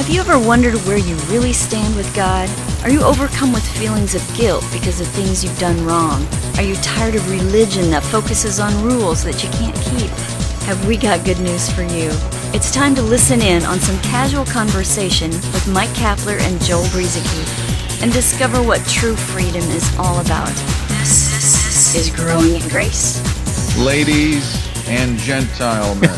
Have you ever wondered where you really stand with God? Are you overcome with feelings of guilt because of things you've done wrong? Are you tired of religion that focuses on rules that you can't keep? Have we got good news for you? It's time to listen in on some casual conversation with Mike Kapler and Joel Brueseke and discover what true freedom is all about. This is Growing in Grace. Ladies and Gentile men.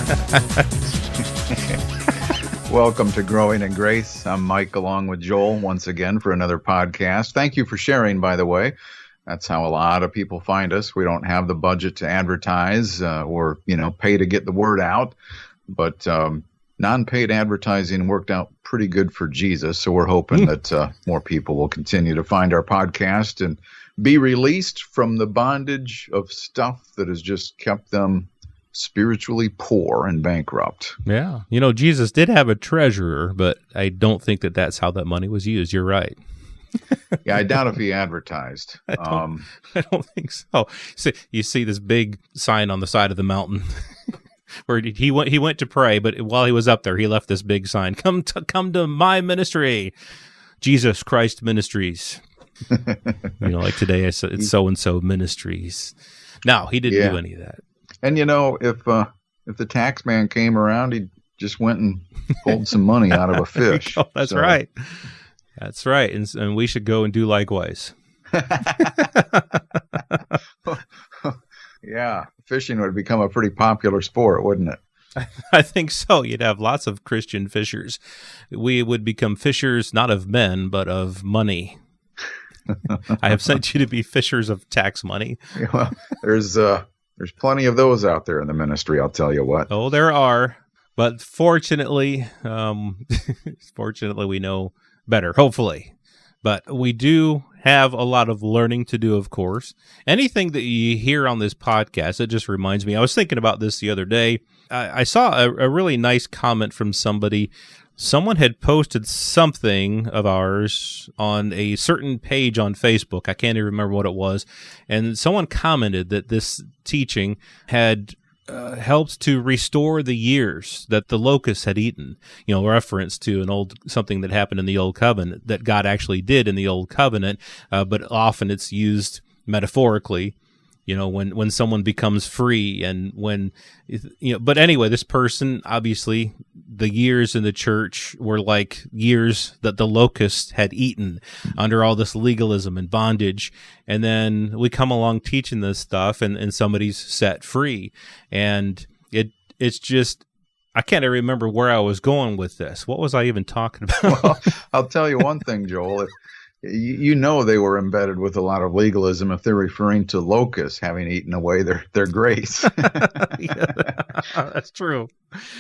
Welcome to Growing in Grace. I'm Mike along with Joel once again for another podcast. Thank you for sharing, by the way. That's how a lot of people find us. We don't have the budget to advertise or, pay to get the word out. But non-paid advertising worked out pretty good for Jesus. So we're hoping that more people will continue to find our podcast and be released from the bondage of stuff that has just kept them spiritually poor and bankrupt. Yeah. Jesus did have a treasurer, but I don't think that that's how that money was used. You're right. Yeah, I doubt if he advertised. I don't think so. So you see this big sign on the side of the mountain where he went to pray, but while he was up there, he left this big sign, come to my ministry, Jesus Christ Ministries. Like today, it's so-and-so ministries. No, he didn't do any of that. And if the tax man came around, he just went and pulled some money out of a fish. That's right. That's right. And we should go and do likewise. Yeah, fishing would become a pretty popular sport, wouldn't it? I think so. You'd have lots of Christian fishers. We would become fishers not of men, but of money. I have sent you to be fishers of tax money. Yeah, well, there's plenty of those out there in the ministry, I'll tell you what. Oh, there are. But fortunately, we know better, hopefully. But we do have a lot of learning to do, of course. Anything that you hear on this podcast, it just reminds me. I was thinking about this the other day. I saw a really nice comment from somebody. Someone had posted something of ours on a certain page on Facebook. I can't even remember what it was. And someone commented that this teaching had helped to restore the years that the locusts had eaten. Reference to something that happened in the Old Covenant that God actually did in the Old Covenant, but often it's used metaphorically. When someone becomes free and but anyway, this person, obviously, the years in the church were like years that the locusts had eaten under all this legalism and bondage. And then we come along teaching this stuff and somebody's set free. And it's just, I can't even remember where I was going with this. What was I even talking about? Well, I'll tell you one thing, Joel. They were embedded with a lot of legalism if they're referring to locusts having eaten away their grace. Yeah, that's true.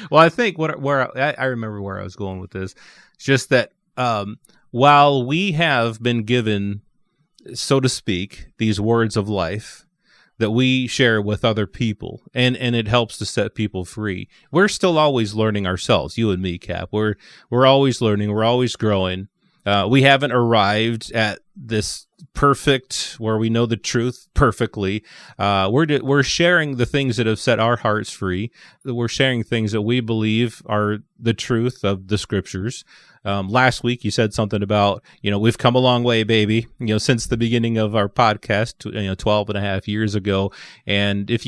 Well, I think I remember where I was going with this. It's just that while we have been given, so to speak, these words of life that we share with other people, and it helps to set people free, we're still always learning ourselves, you and me, Cap. We're always learning. We're always growing. We haven't arrived at this perfect, where we know the truth perfectly. We're sharing the things that have set our hearts free. We're sharing things that we believe are the truth of the scriptures. Last week, you said something about, we've come a long way, baby, since the beginning of our podcast, 12 and a half years ago. And if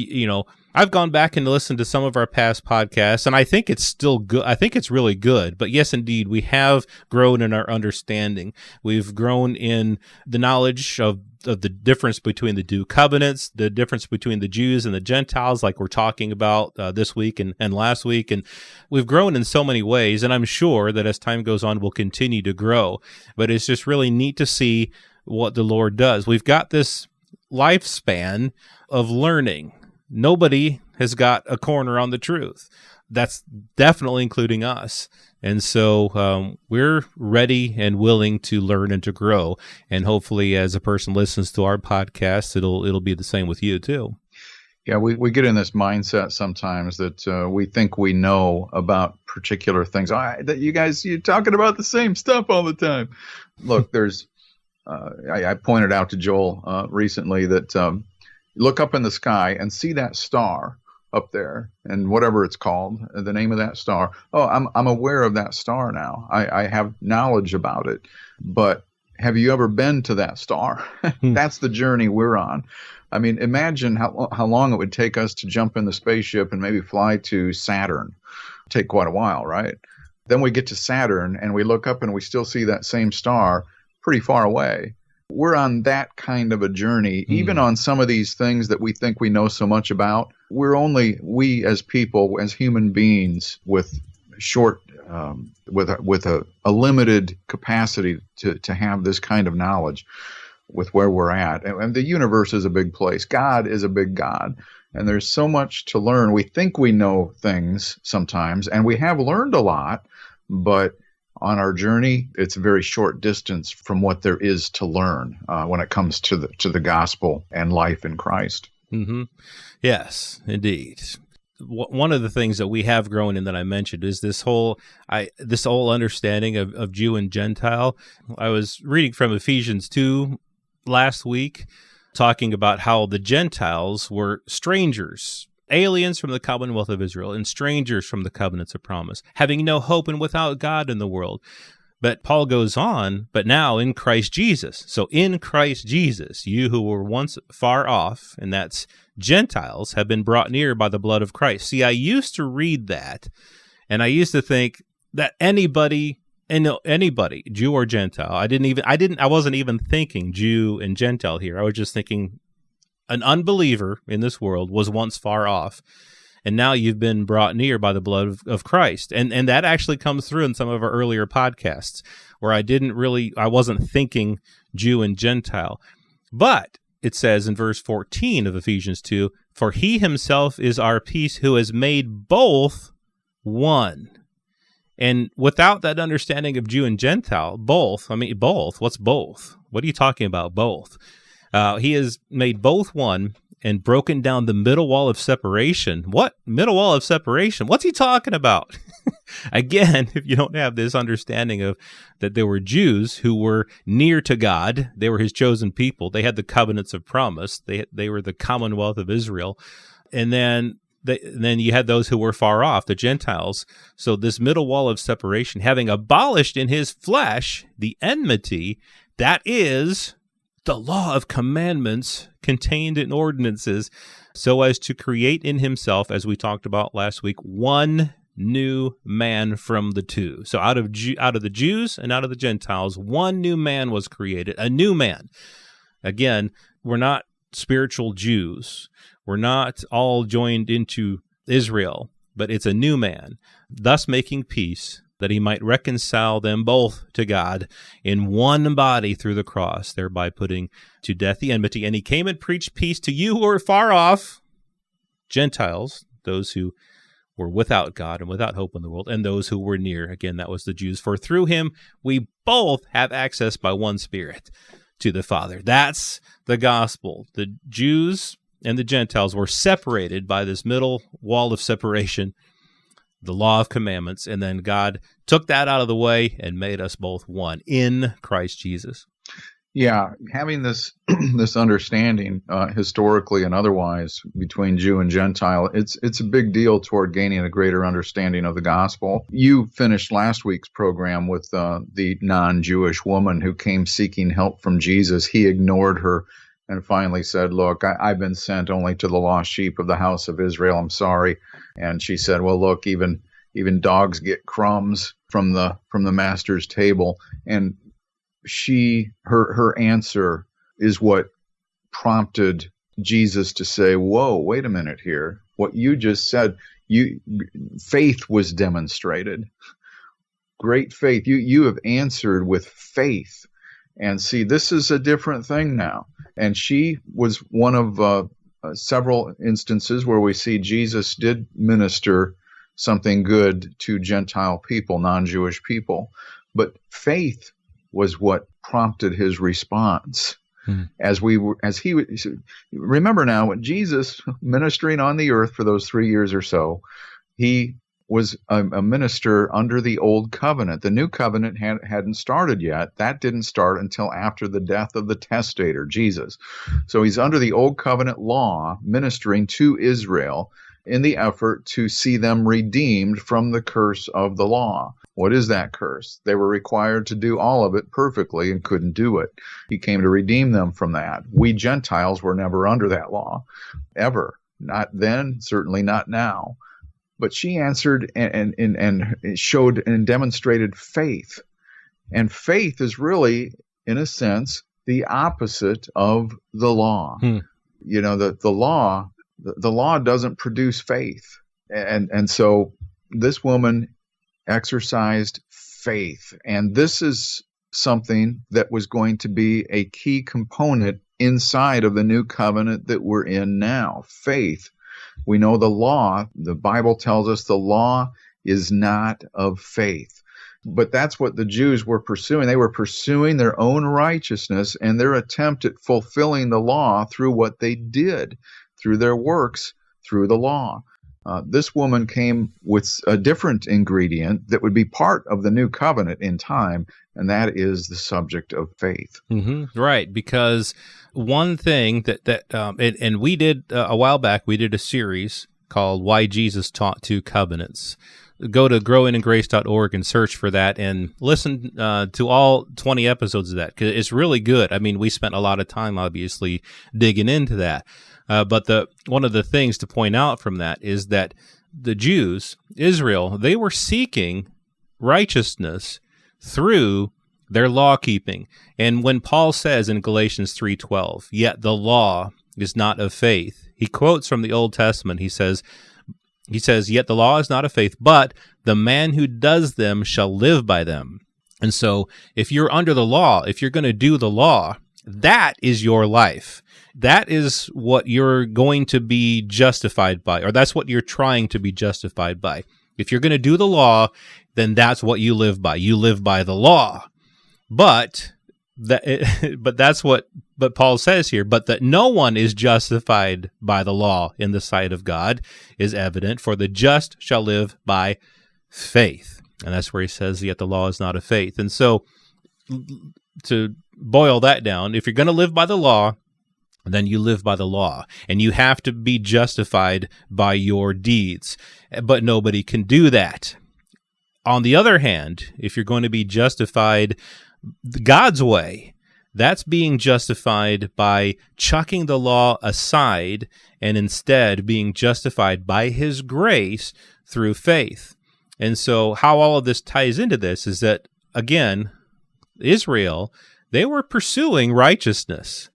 I've gone back and listened to some of our past podcasts, and I think it's still good. I think it's really good. But yes, indeed, we have grown in our understanding. We've grown in the knowledge of the difference between the two covenants, the difference between the Jews and the Gentiles, like we're talking about this week and last week. And we've grown in so many ways, and I'm sure that as time goes on, we'll continue to grow. But it's just really neat to see what the Lord does. We've got this lifespan of learning. Nobody has got a corner on the truth. That's definitely including us. And so we're ready and willing to learn and to grow. And hopefully, as a person listens to our podcast, it'll be the same with you too. Yeah, we get in this mindset sometimes that we think we know about particular things. That you're talking about the same stuff all the time. Look, I pointed out to Joel recently that look up in the sky and see that star. up there, and whatever it's called, the name of that star. Oh, I'm aware of that star now. I have knowledge about it. But have you ever been to that star? That's the journey we're on. I mean, imagine how long it would take us to jump in the spaceship and maybe fly to Saturn. Take quite a while, right? Then we get to Saturn and we look up and we still see that same star pretty far away. We're on that kind of a journey, even on some of these things that we think we know so much about. We as people, as human beings with short, with a limited capacity to have this kind of knowledge with where we're at. And the universe is a big place. God is a big God. And there's so much to learn. We think we know things sometimes, and we have learned a lot, but on our journey, it's a very short distance from what there is to learn when it comes to the gospel and life in Christ. Mm-hmm. Yes, indeed. One of the things that we have grown in that I mentioned is this whole understanding of Jew and Gentile. I was reading from Ephesians 2 last week, talking about how the Gentiles were strangers, aliens from the commonwealth of Israel, and strangers from the covenants of promise, having no hope and without God in the world. But Paul goes on, but now in Christ Jesus. So in Christ Jesus, you who were once far off, and that's Gentiles, have been brought near by the blood of Christ. See, I used to read that, and I used to think that anybody, Jew or Gentile, I wasn't even thinking Jew and Gentile here. I was just thinking an unbeliever in this world was once far off, and now you've been brought near by the blood of Christ. And that actually comes through in some of our earlier podcasts where I wasn't thinking Jew and Gentile. But it says in verse 14 of Ephesians 2, for he himself is our peace, who has made both one. And without that understanding of Jew and Gentile, both, what's both? What are you talking about, both? He has made both one and broken down the middle wall of separation. What? Middle wall of separation? What's he talking about? Again, if you don't have this understanding of that there were Jews who were near to God, they were his chosen people, they had the covenants of promise, they were the commonwealth of Israel, and then you had those who were far off, the Gentiles. So this middle wall of separation, having abolished in his flesh the enmity, that is the law of commandments contained in ordinances, so as to create in himself, as we talked about last week, one new man from the two. So out of the Jews and out of the Gentiles, one new man was created, a new man. Again, we're not spiritual Jews. We're not all joined into Israel, but it's a new man, thus making peace, that he might reconcile them both to God in one body through the cross, thereby putting to death the enmity. And he came and preached peace to you who are far off, Gentiles, those who were without God and without hope in the world, and those who were near. Again, that was the Jews. For through him we both have access by one Spirit to the Father. That's the gospel. The Jews and the Gentiles were separated by this middle wall of separation, the law of commandments, and then God took that out of the way and made us both one in Christ Jesus. Yeah, having this this understanding historically and otherwise between Jew and Gentile, it's a big deal toward gaining a greater understanding of the gospel. You finished last week's program with the non-Jewish woman who came seeking help from Jesus. He ignored her and finally said, look, I've been sent only to the lost sheep of the house of Israel. I'm sorry. And she said, well, look, even dogs get crumbs from the master's table. And her answer is what prompted Jesus to say, whoa, wait a minute here. What you just said, faith was demonstrated. Great faith. You have answered with faith. And see, this is a different thing now. And she was one of several instances where we see Jesus did minister something good to Gentile people, non-Jewish people. But faith was what prompted his response. Remember now, when Jesus ministering on the earth for those 3 years or so, he was a minister under the old covenant. The new covenant hadn't started yet. That didn't start until after the death of the testator, Jesus. So he's under the old covenant law, ministering to Israel. in the effort to see them redeemed from the curse of the law. What is that curse? They were required to do all of it perfectly and couldn't do it. He came to redeem them from that. We Gentiles were never under that law, ever. Not then, certainly not now. But she answered and showed and demonstrated faith. And faith is really, in a sense, the opposite of the law. You know, the law doesn't produce faith. And so this woman exercised faith. And this is something that was going to be a key component inside of the new covenant that we're in now. Faith. We know the law, the Bible tells us the law is not of faith. But that's what the Jews were pursuing. They were pursuing their own righteousness and their attempt at fulfilling the law through what they did, through their works, through the law. This woman came with a different ingredient that would be part of the new covenant in time, and that is the subject of faith. Right, because one thing and we did a while back, we did a series called Why Jesus Taught Two Covenants. Go to growingingrace.org and search for that and listen to all 20 episodes of that, because it's really good. I mean, we spent a lot of time, obviously, digging into that. But one of the things to point out from that is that the Jews, Israel, they were seeking righteousness through their law keeping. And when Paul says in Galatians 3:12, "Yet the law is not of faith," he quotes from the Old Testament. He says, "Yet the law is not of faith, but the man who does them shall live by them." And so if you're under the law, if you're going to do the law, that is your life. That is what you're going to be justified by, or that's what you're trying to be justified by. If you're going to do the law, then that's what you live by. You live by the law. But that's what Paul says here. But that no one is justified by the law in the sight of God is evident, for the just shall live by faith. And that's where he says, "Yet the law is not of faith." And so, to boil that down, if you're going to live by the law, then you live by the law, and you have to be justified by your deeds. But nobody can do that. On the other hand, if you're going to be justified God's way, that's being justified by chucking the law aside and instead being justified by His grace through faith. And so how all of this ties into this is that, again, Israel, they were pursuing righteousness,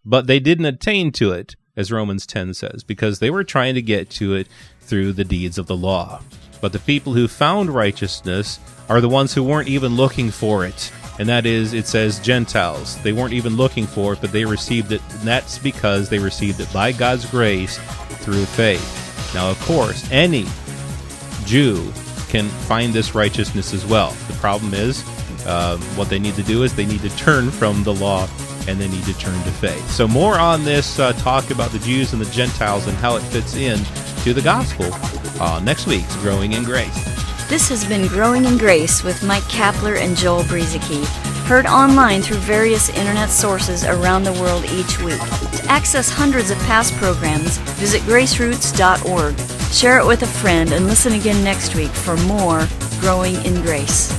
but they didn't attain to it, as Romans 10 says, because they were trying to get to it through the deeds of the law. But the people who found righteousness are the ones who weren't even looking for it. And that is, it says Gentiles. They weren't even looking for it, but they received it. And that's because they received it by God's grace through faith. Now, of course, any Jew can find this righteousness as well. The problem is, what they need to do is they need to turn from the law and they need to turn to faith. So more on this talk about the Jews and the Gentiles and how it fits in to the gospel next week's Growing in Grace. This has been Growing in Grace with Mike Kapler and Joel Brueseke, heard online through various internet sources around the world each week. To access hundreds of past programs, visit graceroots.org. Share it with a friend and listen again next week for more Growing in Grace.